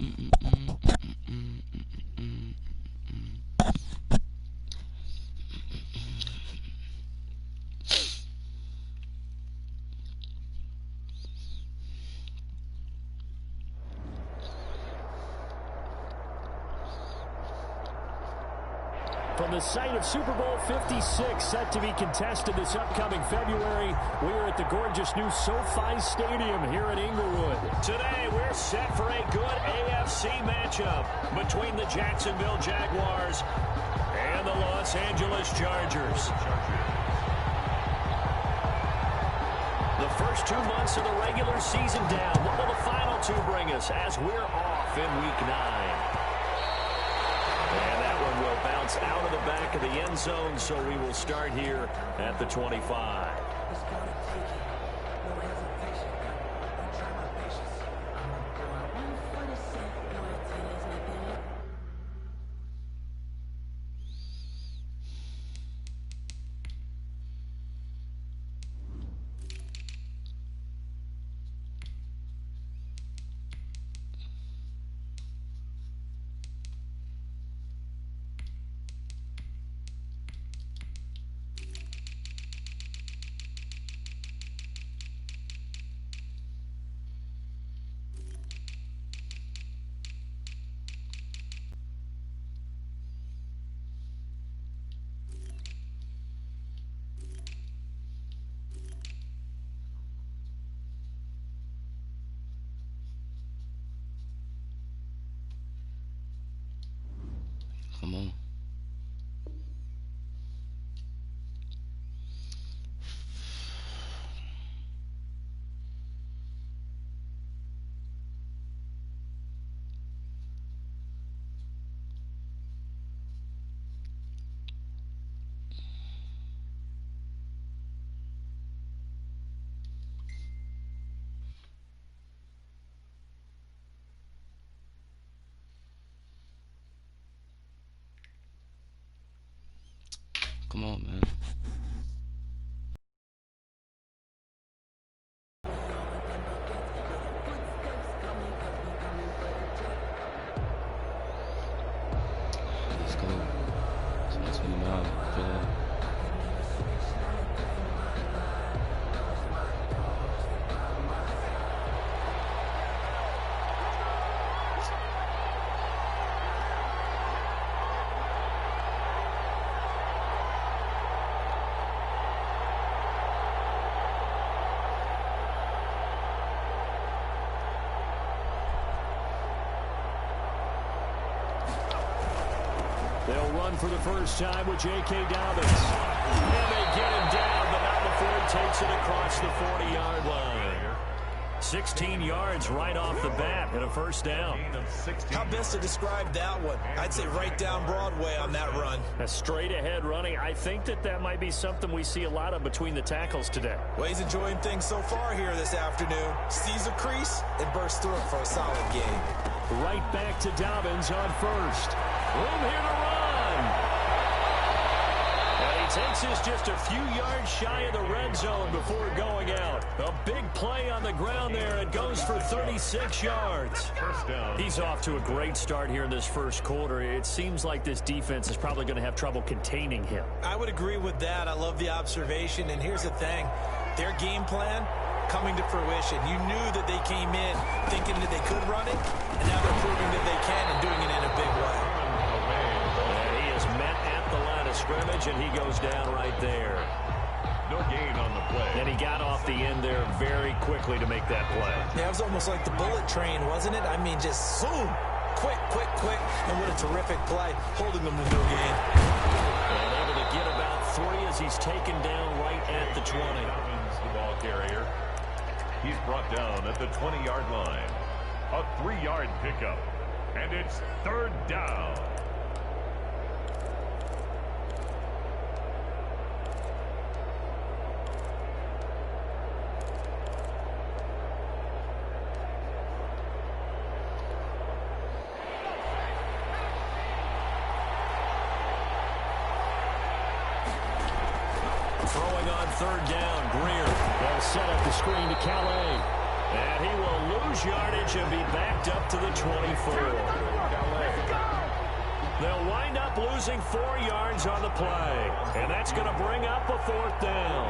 From the site of Super Bowl 56, set to be contested this upcoming February, we are at the gorgeous new SoFi Stadium here in Inglewood. Today, we're set for a good AFC matchup between the Jacksonville Jaguars and the Los Angeles Chargers. The first 2 months of the regular season down. What will the final two bring us as we're off in Week 9? And that one will bounce out of the back of the end zone, so we will start here at the 25. Come on. Come on, man. Let's go. It's 129. Feel that. They'll run for the first time with J.K. Dobbins. And they get him down, but not before he takes it across the 40-yard line. 16 yards right off the bat and a first down. How best to describe that one? I'd say right down Broadway on that run. A straight-ahead running. I think that might be something we see a lot of between the tackles today. Well, he's enjoying things so far here this afternoon. Sees a crease and bursts through it for a solid game. Right back to Dobbins on first. Room here to run. And he takes us just a few yards shy of the red zone before going out. A big play on the ground there. It goes for 36 yards. First down. He's off to a great start here in this first quarter. It seems like this defense is probably going to have trouble containing him. I would agree with that. I love the observation. And here's the thing. Their game plan coming to fruition. You knew that they came in thinking that they could run it, and now they're proving that they can and doing it in a big way. And he is met at the line of scrimmage, and he goes down right there. No gain on the play. And he got off the end there very quickly to make that play. Yeah, it was almost like the bullet train, wasn't it? I mean, just zoom. Quick, quick, quick. And what a terrific play, holding them to no gain. And able to get about 3 as he's taken down right at the 20. Dobbins, the ball carrier. He's brought down at the 20-yard line. A 3-yard pickup. And it's third down. Throwing on third down, Greer. They'll set up the screen to Calais. And he will lose yardage and be backed up to the 24. They'll wind up losing 4 yards on the play. And that's going to bring up a 4th down.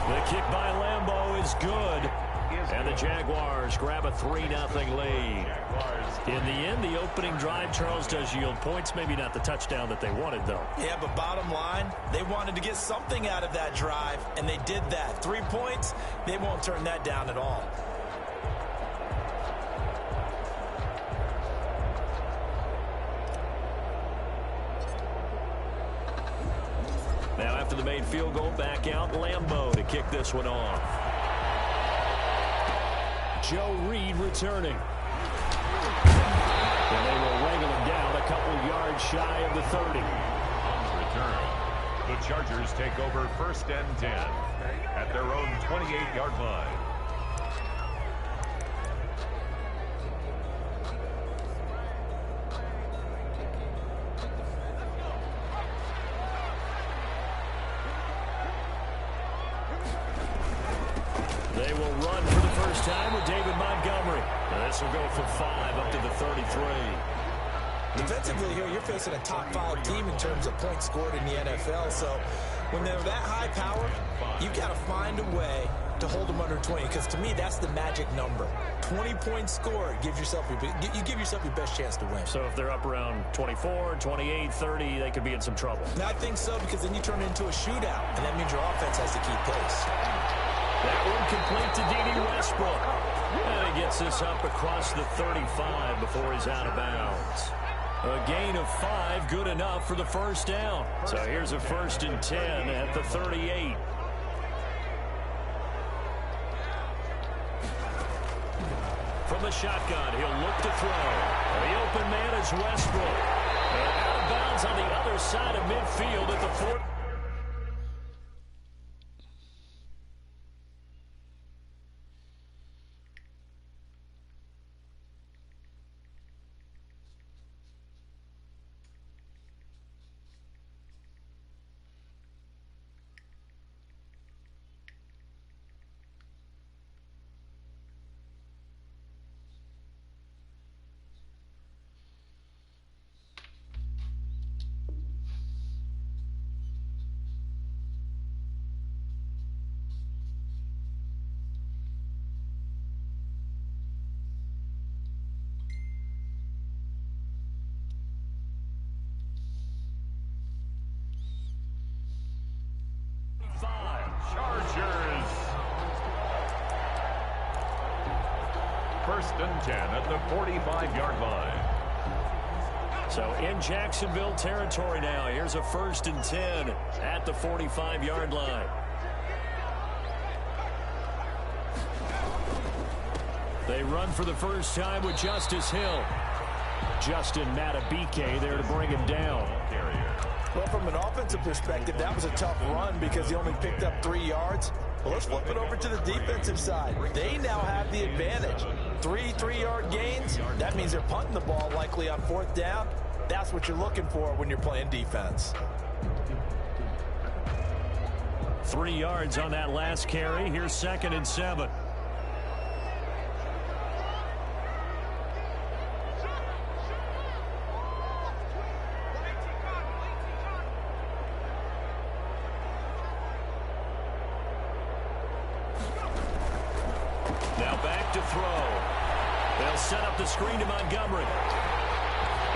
The kick by Lambeau is good. And the Jaguars grab a 3-0 lead. In the end, the opening drive, Charles, does yield points. Maybe not the touchdown that they wanted, though. Yeah, but bottom line, they wanted to get something out of that drive, and they did that. 3 points, they won't turn that down at all. Now after the made field goal, back out Lambeau to kick this one off. Joe Reed returning. And they will wrangle him down a couple yards shy of the 30. On the return, the Chargers take over 1st and 10 at their own 28-yard line. They will run for the first time with David Montgomery. And this will go for 5 up to the 33. Defensively here, you're facing a top 5 team in terms of points scored in the NFL. So when they're that high power, you've got to find a way to hold them under 20. Because to me, that's the magic number. 20 points scored gives yourself you give yourself your best chance to win. So if they're up around 24, 28, 30, they could be in some trouble. And I think so, because then you turn it into a shootout, and that means your offense has to keep pace. That one complete to D.D. Westbrook. And he gets this up across the 35 before he's out of bounds. A gain of 5, good enough for the first down. So here's a 1st and 10 at the 38. From the shotgun, he'll look to throw. The open man is Westbrook. And out of bounds on the other side of midfield at the 4. Chargers. 1st and 10 at the 45-yard line. So in Jacksonville territory now. Here's a 1st and 10 at the 45-yard line. They run for the first time with Justice Hill. Justin Matabike there to bring him down. Well, from an offensive perspective, that was a tough run because he only picked up 3 yards. Well, let's flip it over to the defensive side. They now have the advantage. 3 3-yard gains. That means they're punting the ball likely on 4th down. That's what you're looking for when you're playing defense. 3 yards on that last carry. Here's 2nd and 7. Now back to throw. They'll set up the screen to Montgomery.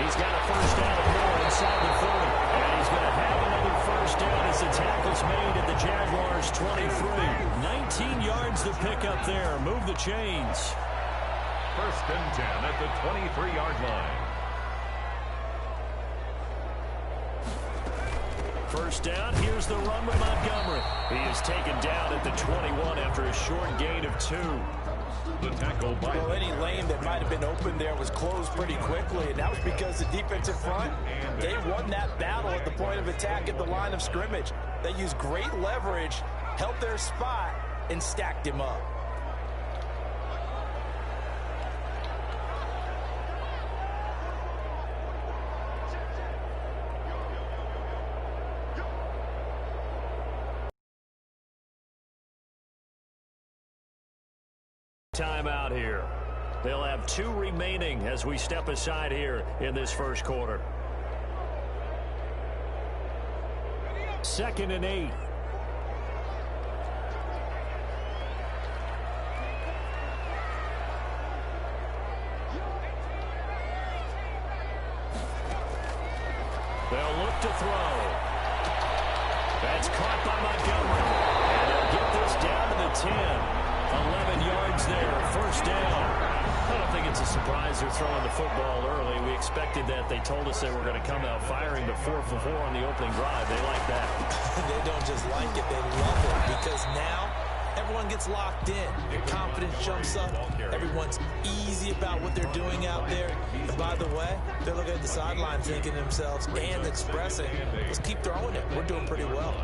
He's got a first down and more inside the 40. And he's going to have another first down as the tackle's made at the Jaguars' 23. 19 yards to pick up there. Move the chains. 1st and 10 at the 23-yard line. First down, here's the run with Montgomery. He is taken down at the 21 after a short gain of 2. The tackle by... Well, any lane that might have been open there was closed pretty quickly, and that was because the defensive front, they won that battle at the point of attack at the line of scrimmage. They used great leverage, held their spot, and stacked him up. timeout here. They'll have 2 remaining as we step aside here in this first quarter. 2nd and 8. They'll look to throw. That's caught by Montgomery. And they'll get this down to the 10. 11 yards there, first down. I don't think it's a surprise they're throwing the football early. We expected that. They told us they were going to come out firing the 4 for 4 on the opening drive. They like that. They don't just like it, they love it, because now everyone gets locked in. Your confidence jumps up. Everyone's easy about what they're doing out there. And by the way, they're looking at the sideline thinking to themselves and expressing, let's keep throwing it. We're doing pretty well.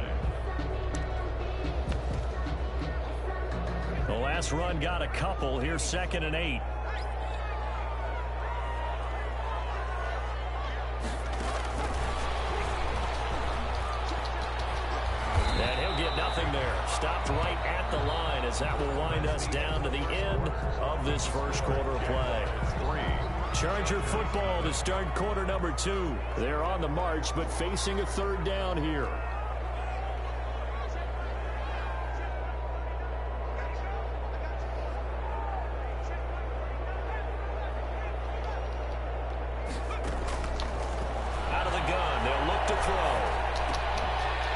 The last run got a couple. Here's 2nd and 8. And he'll get nothing there. Stopped right at the line as that will wind us down to the end of this first quarter of play. Charger football to start quarter number 2. They're on the march, but facing a 3rd down here. Out of the gun, they'll look to throw.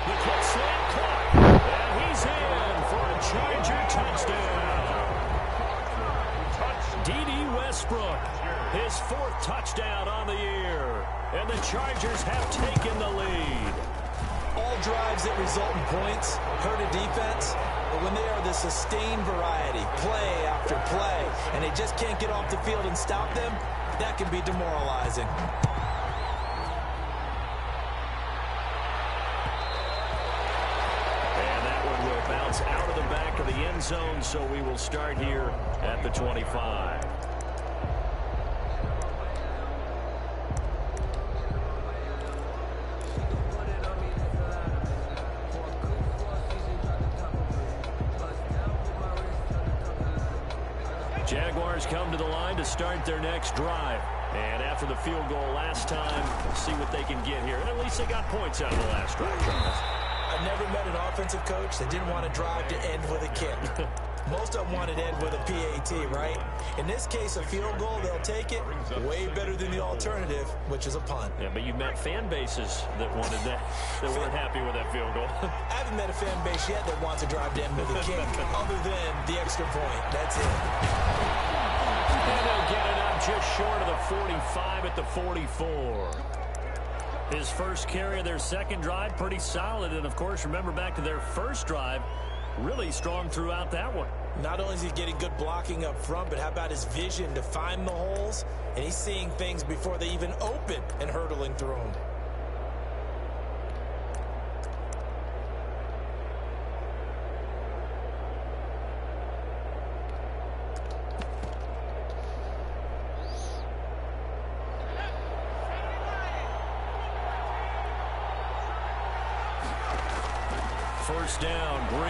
The quick slant caught, and he's in for a Charger touchdown. D.D. Westbrook, his 4th touchdown on the year, and the Chargers have taken the lead. All drives that result in points hurt a defense, but when they are the sustained variety, play after play, and they just can't get off the field and stop them, that can be demoralizing. Bounce out of the back of the end zone, so we will start here at the 25. Jaguars come to the line to start their next drive. And after the field goal last time, see what they can get here. And at least they got points out of the last drive, Charles. I've never met an offensive coach that didn't want to drive to end with a kick. Most of them want to end with a PAT, right? In this case, a field goal, they'll take it. Way better than the alternative, which is a punt. Yeah, but you've met fan bases that wanted that, that weren't happy with that field goal. I haven't met a fan base yet that wants to drive to end with a kick, other than the extra point. That's it. And they'll get it up just short of the 45 at the 44. His first carry of their second drive, pretty solid. And, of course, remember back to their first drive, really strong throughout that one. Not only is he getting good blocking up front, but how about his vision to find the holes? And he's seeing things before they even open and hurdling through them. First down, Greer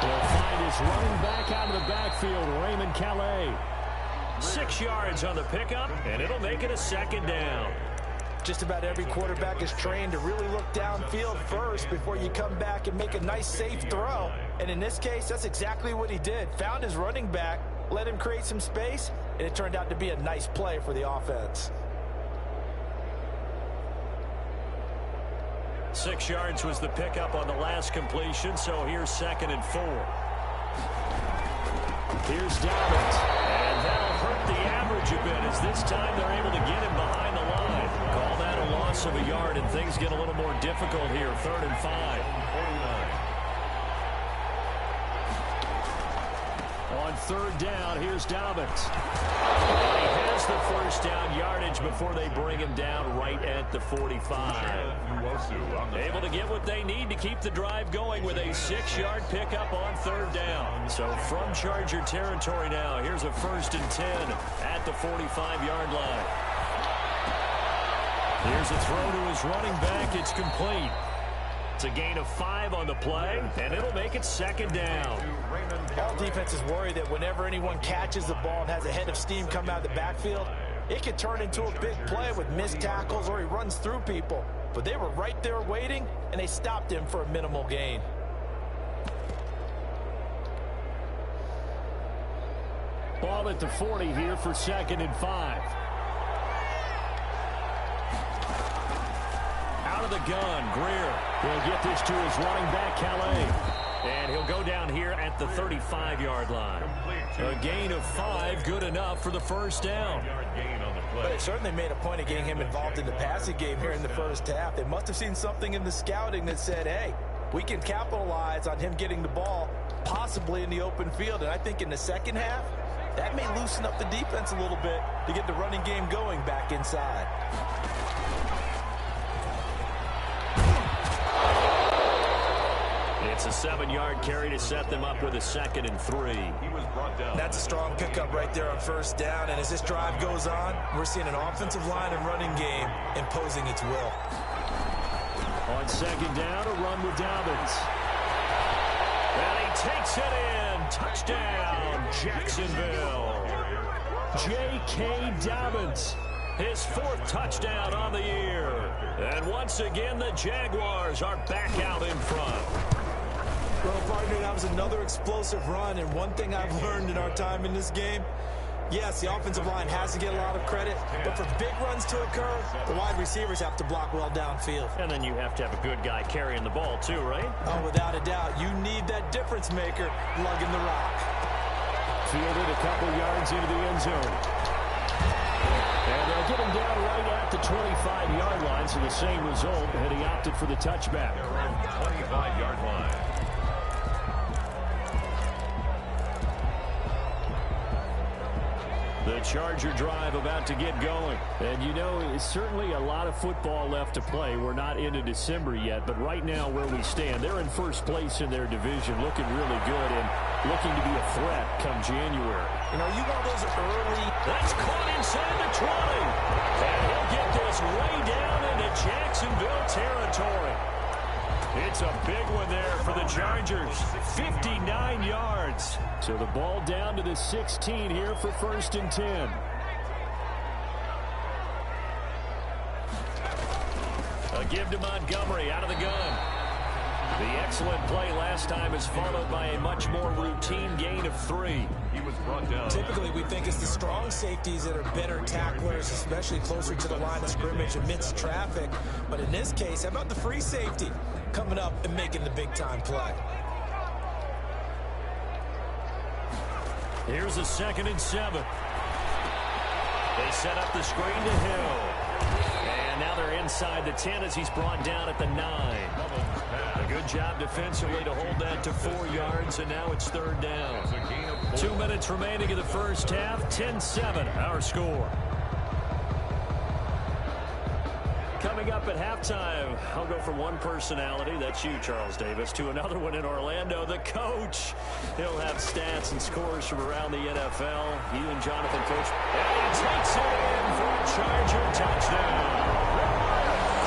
will find his running back out of the backfield, Raymond Calais. 6 yards on the pickup, and it'll make it a second down. Just about every quarterback is trained to really look downfield first before you come back and make a nice, safe throw. And in this case, that's exactly what he did. Found his running back, let him create some space, and it turned out to be a nice play for the offense. 6 yards was the pickup on the last completion, so here's 2nd and 4. Here's Dalvin, and that'll hurt the average a bit as this time they're able to get him behind the line. Call that a loss of a yard, and things get a little more difficult here. 3rd and 5. On 3rd down, here's Dobbins. He has the first down yardage before they bring him down right at the 45. Able to get what they need to keep the drive going with a 6-yard pickup on 3rd down. So from Charger territory now, here's a 1st and 10 at the 45-yard line. Here's a throw to his running back. It's complete. It's a gain of 5 on the play, and it'll make it second down. All defenses worry that whenever anyone catches the ball and has a head of steam come out of the backfield, it can turn into a big play with missed tackles or he runs through people. But they were right there waiting, and they stopped him for a minimal gain. Ball at the 40 here for 2nd and 5. Out of the gun, Greer. He'll get this to his running back, Calais. And he'll go down here at the 35-yard line. A gain of 5, good enough for the first down. But they certainly made a point of getting him involved in the passing game here in the first half. They must have seen something in the scouting that said, hey, we can capitalize on him getting the ball, possibly in the open field. And I think in the second half, that may loosen up the defense a little bit to get the running game going back inside. It's a 7-yard carry to set them up with a 2nd and 3. That's a strong pickup right there on first down. And as this drive goes on, we're seeing an offensive line and running game imposing its will. On 2nd down, a run with Dobbins. And he takes it in. Touchdown, Jacksonville. J.K. Dobbins, his 4th touchdown on the year. And once again, the Jaguars are back out in front. Well, partner, that was another explosive run, and one thing I've learned in our time in this game, yes, the offensive line has to get a lot of credit, but for big runs to occur, the wide receivers have to block well downfield. And then you have to have a good guy carrying the ball too, right? Oh, without a doubt. You need that difference maker lugging the rock. Fielded a couple yards into the end zone. And they'll get him down right at the 25-yard line, so the same result, and he opted for the touchback. 25-yard line. The Charger drive about to get going. And you know, it's certainly a lot of football left to play. We're not into December yet, but right now where we stand, they're in first place in their division, looking really good and looking to be a threat come January. You know, you want those early... That's caught inside the 20. And he'll get this way down into Jacksonville territory. It's a big one there for the Chargers. 59 yards. So the ball down to the 16 here for 1st and 10. A give to Montgomery out of the gun. The excellent play last time is followed by a much more routine gain of 3. He was brought down. Typically, we think it's the strong safeties that are better tacklers, especially closer to the line of scrimmage amidst traffic. But in this case, how about the free safety coming up and making the big-time play? Here's a 2nd and 7. They set up the screen to Hill. And now they're inside the 10 as he's brought down at the 9. A good job defensively to hold that to 4 yards, and now it's 3rd down. 2 minutes remaining in the first half. 10-7, our score. Coming up at halftime, I'll go from one personality, that's you, Charles Davis, to another one in Orlando, the coach. He'll have stats and scores from around the NFL. You and Jonathan, Coach. And he takes it in for a Charger touchdown.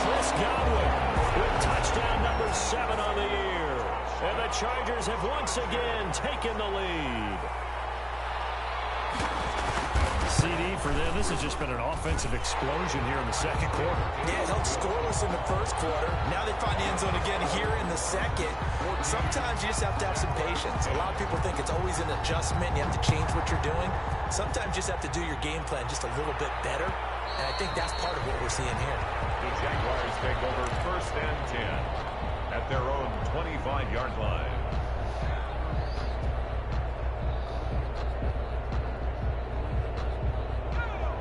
Chris Godwin with touchdown number 7 on the year. And the Chargers have once again taken the lead. CD for them. This has just been an offensive explosion here in the second quarter. Yeah, it held scoreless in the first quarter. Now they find the end zone again here in the second. Sometimes you just have to have some patience. A lot of people think it's always an adjustment. You have to change what you're doing. Sometimes you just have to do your game plan just a little bit better. And I think that's part of what we're seeing here. The Jaguars take over 1st and 10 at their own 25-yard line.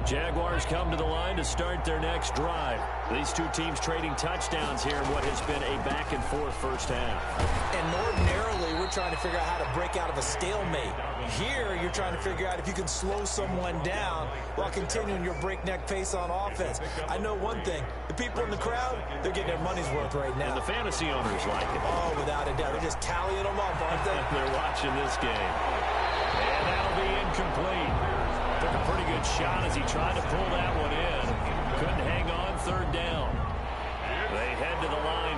Jaguars come to the line to start their next drive. These two teams trading touchdowns here in what has been a back-and-forth first half. And ordinarily, we're trying to figure out how to break out of a stalemate. Here, you're trying to figure out if you can slow someone down while continuing your breakneck pace on offense. I know one thing. The people in the crowd, they're getting their money's worth right now. And the fantasy owners like it. Oh, without a doubt. They're just tallying them up, aren't they? They're watching this game. And that'll be incomplete. Took a pretty good shot as he tried to pull that one in. Couldn't hang on. 3rd down. They head to the line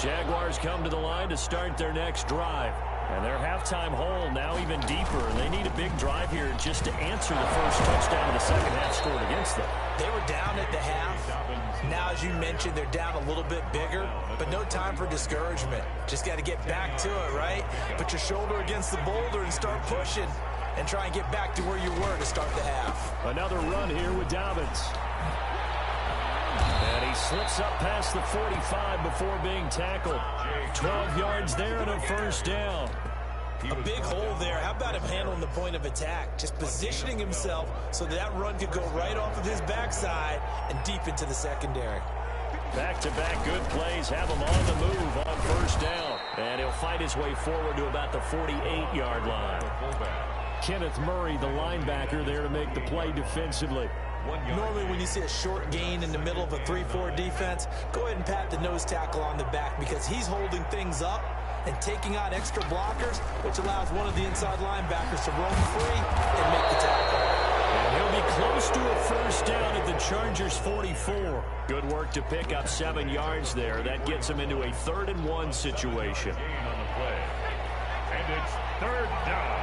Jaguars come to the line to start their next drive. And their halftime hole now even deeper. They need a big drive here just to answer the first touchdown of the second half scored against them. They were down at the half. Now, as you mentioned, they're down a little bit bigger, but no time for discouragement. Just got to get back to it, right? Put your shoulder against the boulder and start pushing and try and get back to where you were to start the half. Another run here with Dobbins. And he slips up past the 45 before being tackled. 12 yards there and a first down. A big hole there. How about him handling the point of attack? Just positioning himself so that run could go right off of his backside and deep into the secondary. Back-to-back good plays have him on the move on first down. And he'll fight his way forward to about the 48-yard line. Kenneth Murray, the linebacker, there to make the play defensively. Normally when you see a short gain in the middle of a 3-4 defense, go ahead and pat the nose tackle on the back because he's holding things up and taking out extra blockers, which allows one of the inside linebackers to roam free and make the tackle. And he'll be close to a first down at the Chargers' 44. Good work to pick up 7 yards there. That gets him into a 3rd-and-1 situation. On the play. And it's 3rd down.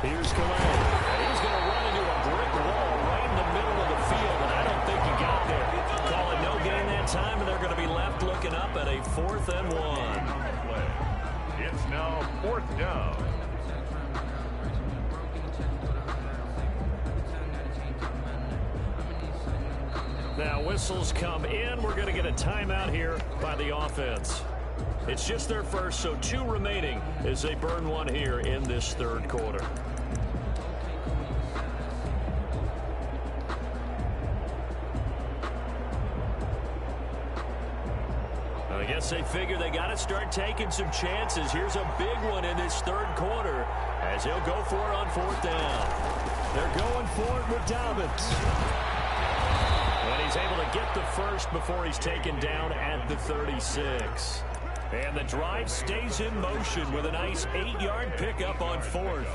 Here's Calais. And he's going to run into a brick wall right in the middle of the field, and I don't think he got there. Call it no gain that time, and they're going to be left looking up at a 4th-and-1. It's now 4th down. Now whistles come in. We're going to get a timeout here by the offense. It's just their first, so 2 remaining as they burn one here in this 3rd quarter. I guess they figure they got to start taking some chances. Here's a big one in this 3rd quarter as he'll go for it on 4th down. They're going for it with Dobbins. And he's able to get the first before he's taken down at the 36. And the drive stays in motion with a nice 8-yard pickup on 4th.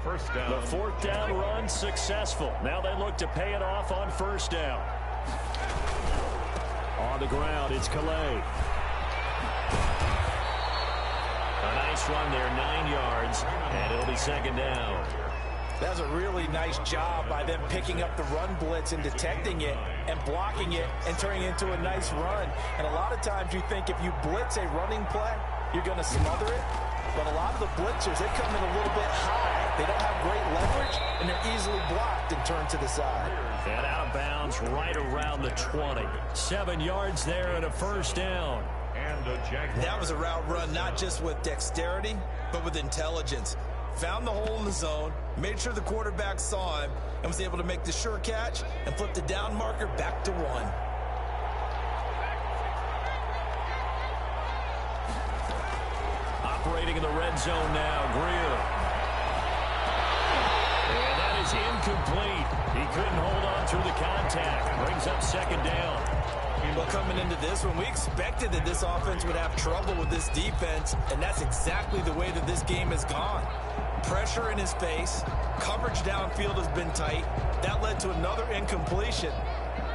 First down. The 4th down run successful. Now they look to pay it off on 1st down. On the ground, it's Calais. A nice run there, 9 yards, and it'll be 2nd down. That's a really nice job by them picking up the run blitz and detecting it and blocking it and turning it into a nice run. And a lot of times you think if you blitz a running play, you're going to smother it. But a lot of the blitzers, they come in a little bit high. They don't have great leverage, and they're easily blocked and turned to the side. And out of bounds right around the 20. 7 yards there and a first down. And a Jaguar. That was a route run not just with dexterity, but with intelligence. Found the hole in the zone, made sure the quarterback saw him, and was able to make the sure catch and flip the down marker back to 1. Operating in the red zone now, Greer. And that is incomplete. He couldn't hold on through the contact. Brings up 2nd down. Well, coming into this one, we expected that this offense would have trouble with this defense, and that's exactly the way that this game has gone. Pressure in his face, coverage downfield has been tight. That led to another incompletion.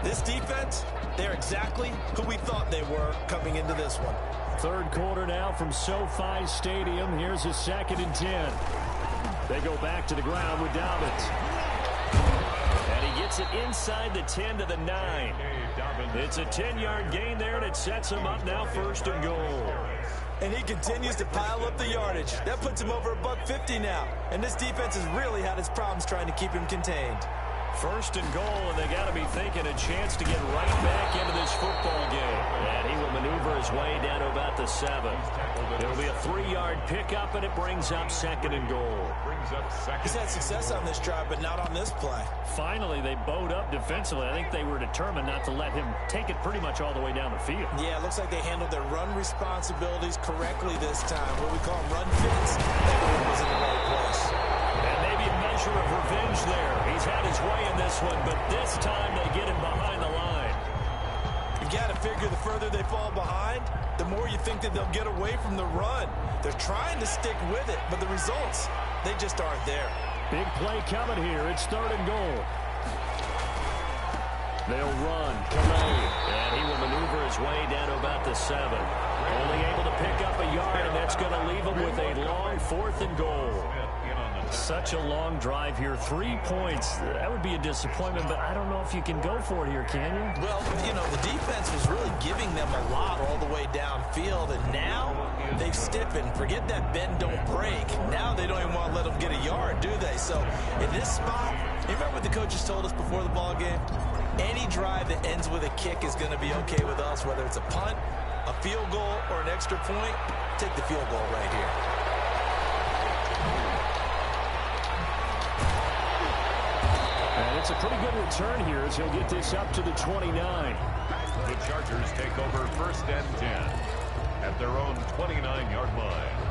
This defense, they're exactly who we thought they were coming into this one. 3rd quarter now from SoFi Stadium. Here's a 2nd and 10. They go back to the ground with Dobbins. And he gets it inside the 10 to the 9. It's a 10-yard gain there, and it sets him up now 1st and goal. And he continues to pile up the yardage. That puts him over $150 now. And this defense has really had its problems trying to keep him contained. 1st and goal, and they got to be thinking a chance to get right back into this football game. And he will maneuver his way down to about the 7. It'll be a 3-yard pickup, and it brings up 2nd and goal. He's had success on this drive, but not on this play. Finally, they bowed up defensively. I think they were determined not to let him take it pretty much all the way down the field. Yeah, it looks like they handled their run responsibilities correctly this time. What we call run fits. That one was in the right place. And maybe a measure of revenge there. He's had his way in this one, but this time they get him behind the line. You've got to figure the further they fall behind, the more you think that they'll get away from the run. They're trying to stick with it, but the results, they just aren't there. Big play coming here. It's 3rd and goal. They'll run. Calais. And he will maneuver his way down to about the 7. Only able to pick up a yard, and that's going to leave him with a long 4th and goal. Such a long drive here. 3 points. That would be a disappointment, but I don't know if you can go for it here, can you? Well, you know, the defense was really giving them a lot all the way downfield, and now they've stiffened. Forget that bend, don't break. Now they don't even want to let them get a yard, do they? So in this spot, you remember what the coaches told us before the ball game? Any drive that ends with a kick is going to be okay with us, whether it's a punt, a field goal, or an extra point. Take the field goal right here. And it's a pretty good return here as he'll get this up to the 29. The Chargers take over 1st and 10 at their own 29-yard line.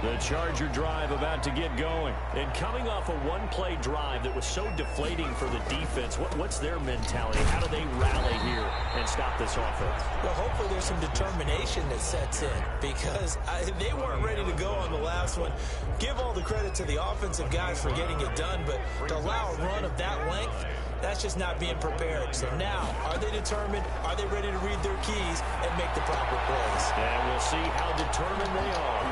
The Charger drive about to get going. And coming off a one-play drive that was so deflating for the defense, what's their mentality? How do they rally here and stop this offense? Well, hopefully there's some determination that sets in because they weren't ready to go on the last one. Give all the credit to the offensive guys for getting it done, but to allow a run of that length, that's just not being prepared. So now, are they determined? Are they ready to read their keys and make the proper plays? And we'll see how determined they are.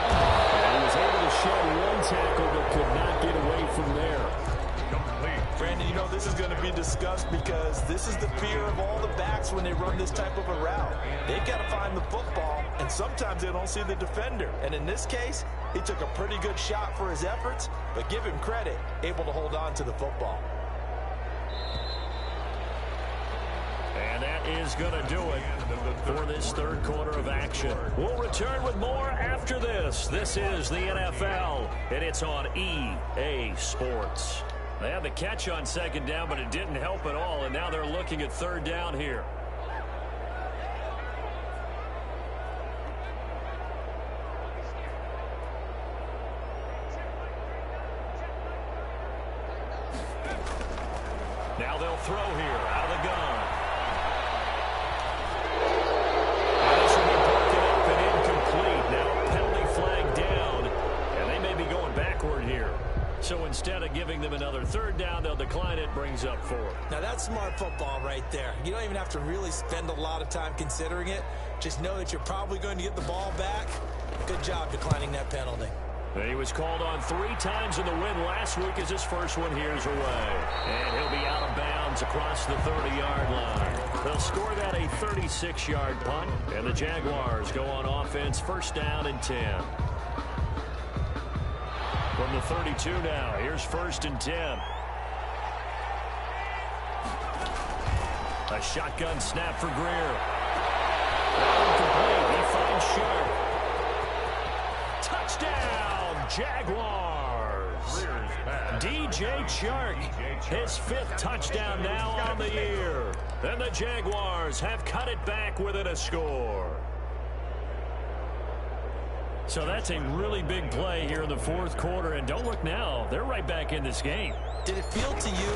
And he was able to shed one tackle but could not get away from there. Complete. Brandon, you know this is going to be discussed because this is the fear of all the backs when they run this type of a route. They've got to find the football, and sometimes they don't see the defender. And in this case, he took a pretty good shot for his efforts, but give him credit, able to hold on to the football. And that is going to do it for this 3rd quarter of action. We'll return with more after this. This is the NFL, and it's on EA Sports. They had the catch on 2nd down, but it didn't help at all, and now they're looking at 3rd down here. Now they'll throw here out of the gun. So instead of giving them another 3rd down, they'll decline it, brings up 4. Now that's smart football right there. You don't even have to really spend a lot of time considering it. Just know that you're probably going to get the ball back. Good job declining that penalty. He was called on 3 times in the win last week as his first one here's away. And he'll be out of bounds across the 30-yard line. They'll score that a 36-yard punt, and the Jaguars go on offense 1st down and 10. From the 32 now, here's 1st and 10. A shotgun snap for Greer. Incomplete. He finds Sharp. Touchdown, Jaguars. DJ Chark, his 5th touchdown now on the year. And the Jaguars have cut it back within a score. So that's a really big play here in the 4th quarter. And don't look now, they're right back in this game. Did it feel to you,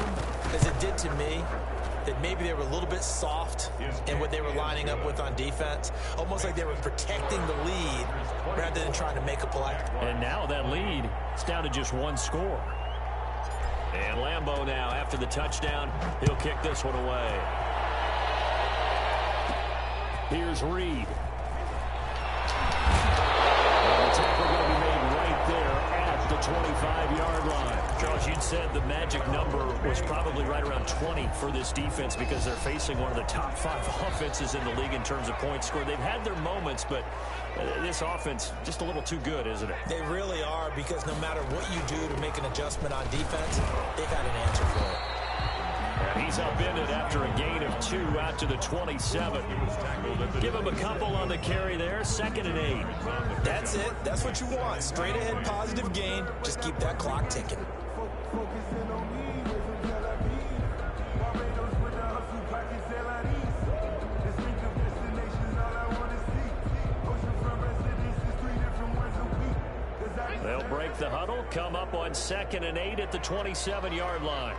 as it did to me, that maybe they were a little bit soft in what they were lining up with on defense? Almost like they were protecting the lead rather than trying to make a play. And now that lead is down to just 1 score. And Lambeau now, after the touchdown, he'll kick this one away. Here's Reed. And the tackle going to be made right there at the 25-yard line. Charles, you'd said the magic number was probably right around 20 for this defense because they're facing one of the top 5 offenses in the league in terms of points scored. They've had their moments, but this offense just a little too good, isn't it? They really are, because no matter what you do to make an adjustment on defense, they've had an answer for it. And he's upended after a gain of 2 out to the 27. Give him a couple on the carry there. 2nd and 8. That's it. That's what you want. Straight ahead positive gain. Just keep that clock ticking. They'll break the huddle, come up on 2nd and 8 at the 27-yard line.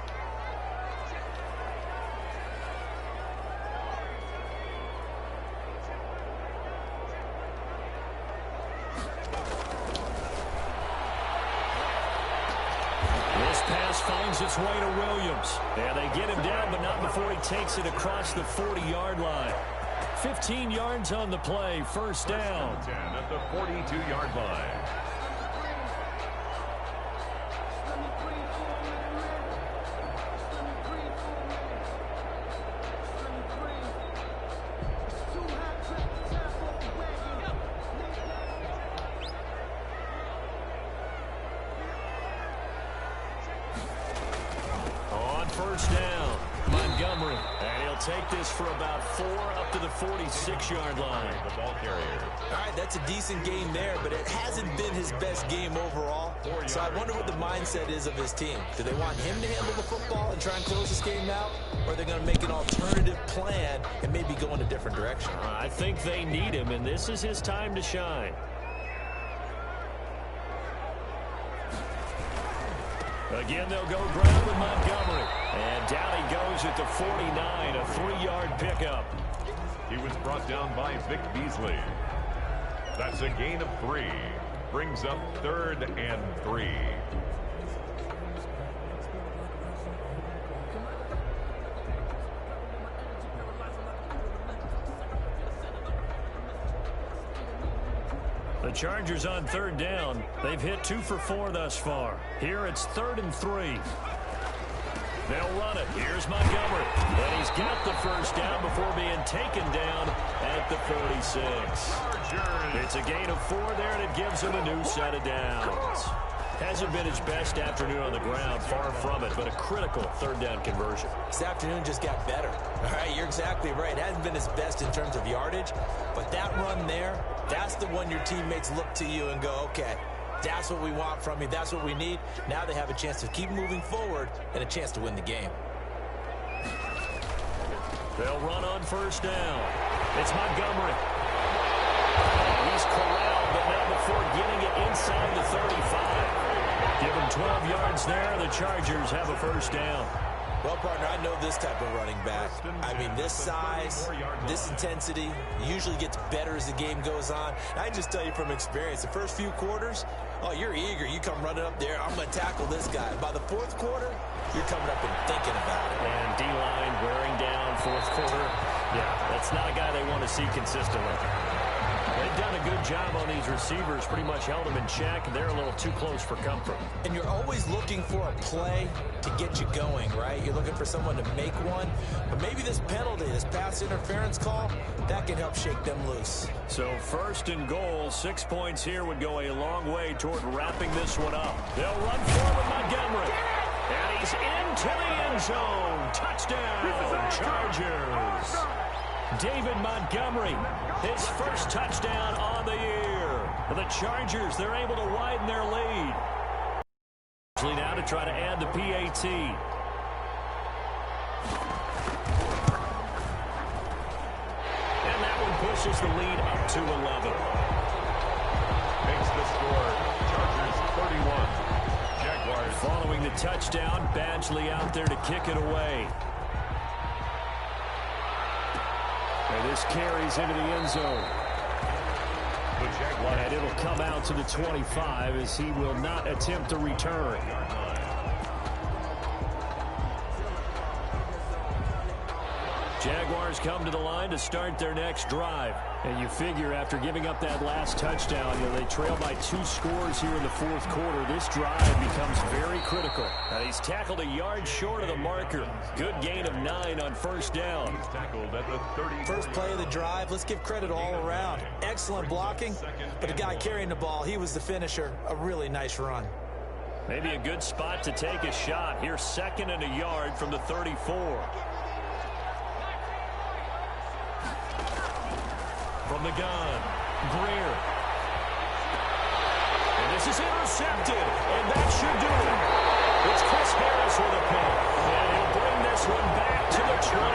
This pass finds its this way to Williams. And they get him down, but not before he takes it across the 40-yard line. 15 yards on the play, first down. 10 at the 42-yard line. First down, Montgomery. And he'll take this for about 4 up to the 46-yard line. The ball carrier. All right, that's a decent game there, but it hasn't been his best game overall. So I wonder what the mindset is of his team. Do they want him to handle the football and try and close this game out? Or are they going to make an alternative plan and maybe go in a different direction? I think they need him, and this is his time to shine. Again, they'll go ground with Montgomery. And down he goes at the 49, a 3-yard pickup. He was brought down by Vic Beasley. That's a gain of 3. Brings up 3rd and 3. The Chargers on 3rd down. They've hit 2 for 4 thus far. Here it's 3rd and 3. They'll run it. Here's Montgomery. And he's got the first down before being taken down at the 46. It's a gain of 4 there, and it gives him a new set of downs. Hasn't been his best afternoon on the ground, far from it, but a critical 3rd down conversion. This afternoon just got better. All right, you're exactly right. It hasn't been his best in terms of yardage, but that run there, that's the one your teammates look to you and go, okay, that's what we want from you. That's what we need. Now they have a chance to keep moving forward and a chance to win the game. They'll run on first down. It's Montgomery. He's corralled, but not before getting it inside the 35. Give him 12 yards there. The Chargers have a first down. Well, partner, I know this type of running back. I mean, this size, this intensity usually gets better as the game goes on. And I can just tell you from experience, the first few quarters, oh, you're eager. You come running up there, I'm going to tackle this guy. By the 4th quarter, you're coming up and thinking about it. And D-line wearing down 4th quarter. Yeah, that's not a guy they want to see consistently. They've done a good job on these receivers, pretty much held them in check. They're a little too close for comfort. And you're always looking for a play to get you going, right? You're looking for someone to make one. But maybe this penalty, this pass interference call, that can help shake them loose. So 1st and goal, 6 points here would go a long way toward wrapping this one up. They'll run forward Montgomery. And he's into the end zone. Touchdown, Chargers. David Montgomery, his first touchdown on the year. The Chargers, they're able to widen their lead. Now to try to add the PAT. And that one pushes the lead up to 11. Makes the score. Chargers 31. Jaguars. Following the touchdown, Badgley out there to kick it away. And this carries into the end zone. And it'll come out to the 25 as he will not attempt a return. Jaguars come to the line to start their next drive. And you figure after giving up that last touchdown, they trail by 2 scores here in the 4th quarter. This drive becomes very critical. And he's tackled a yard short of the marker. Good gain of 9 on first down. He's tackled at the 30. First play of the drive, let's give credit all around. Excellent blocking, but the guy carrying the ball, he was the finisher. A really nice run. Maybe a good spot to take a shot. Here's 2nd and a yard from the 34. From the gun, Greer. And this is intercepted, and that should do it. It's Chris Harris with a pick, and he'll bring this one back to the 29.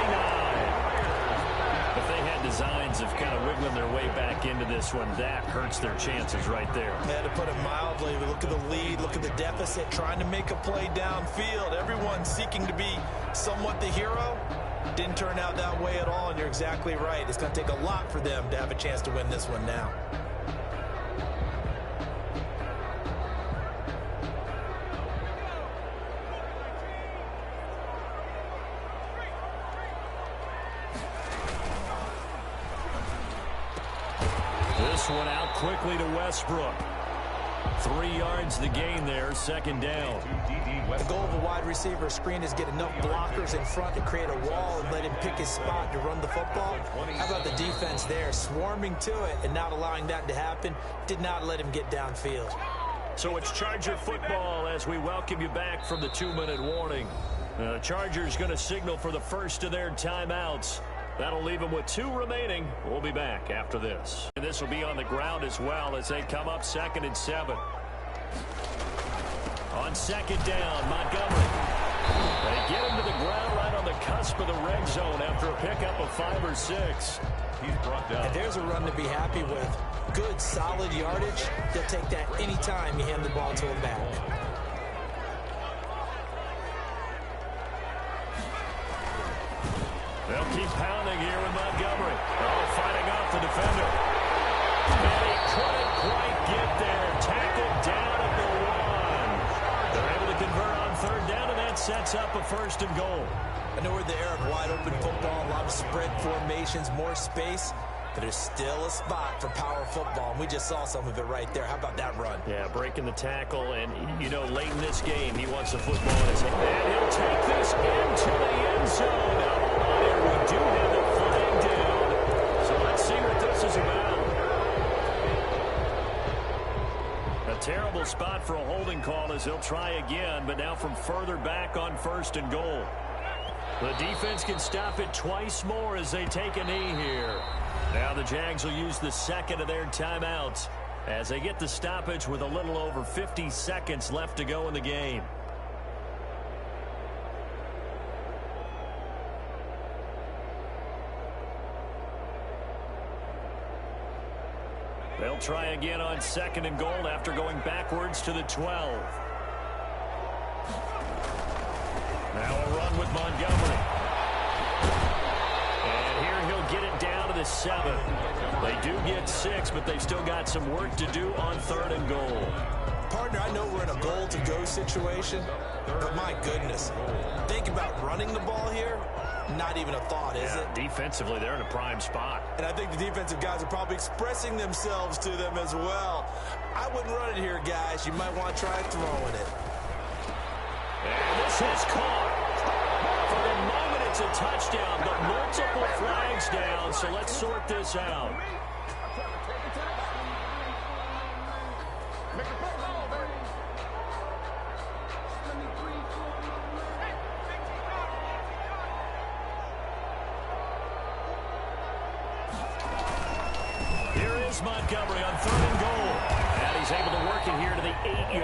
If they had designs of kind of wiggling their way back into this one, that hurts their chances right there. Yeah, to put it mildly, look at the lead, look at the deficit, trying to make a play downfield. Everyone seeking to be somewhat the hero. Didn't turn out that way at all, and you're exactly right. It's going to take a lot for them to have a chance to win this one now. this one out quickly to Westbrook. 3 yards the gain there, second down. The goal of a wide receiver screen is get enough blockers in front to create a wall and let him pick his spot to run the football. How about the defense there, swarming to it and not allowing that to happen? Did not let him get downfield. So it's Charger football as we welcome you back from the 2-minute warning. The Chargers going to signal for the first of their timeouts. That'll leave them with 2 remaining. We'll be back after this. And this will be on the ground as well as they come up 2nd and 7. On 2nd down, Montgomery. They get him to the ground right on the cusp of the red zone after a pickup of 5 or 6. He's brought down. And there's a run to be happy with. Good, solid yardage. They'll take that anytime you hand the ball to him back. They'll keep pounding here with Montgomery. Oh, fighting off the defender. And he couldn't quite get there. Tackled down at the 1. They're able to convert on 3rd down, and that sets up a 1st and goal. I know we're in the era of wide open football, a lot of spread formations, more space, but there's still a spot for power football, and we just saw some of it right there. How about that run? Yeah, breaking the tackle, and, you know, late in this game, he wants the football in his hand. And he'll take this into the end zone. Now, hold on here. We do have the flag down. So let's see what this is about. A terrible spot for a holding call as they'll try again, but now from further back on 1st and goal. The defense can stop it twice more as they take a knee here. Now the Jags will use the 2nd of their timeouts as they get the stoppage with a little over 50 seconds left to go in the game. They'll try again on 2nd and goal after going backwards to the 12. Now a run with Montgomery. And here he'll get it down to the 7. They do get 6, but they've still got some work to do on 3rd and goal. Partner, I know we're in a goal-to-go situation, but my goodness, think about running the ball here. Not even a thought, is it? Defensively, they're in a prime spot. And I think the defensive guys are probably expressing themselves to them as well. I wouldn't run it here, guys. You might want to try throwing it. And this is caught. For the moment, it's a touchdown, but multiple flags down, so let's sort this out. Here is Montgomery on 3rd and goal. And he's able to work it here to the 8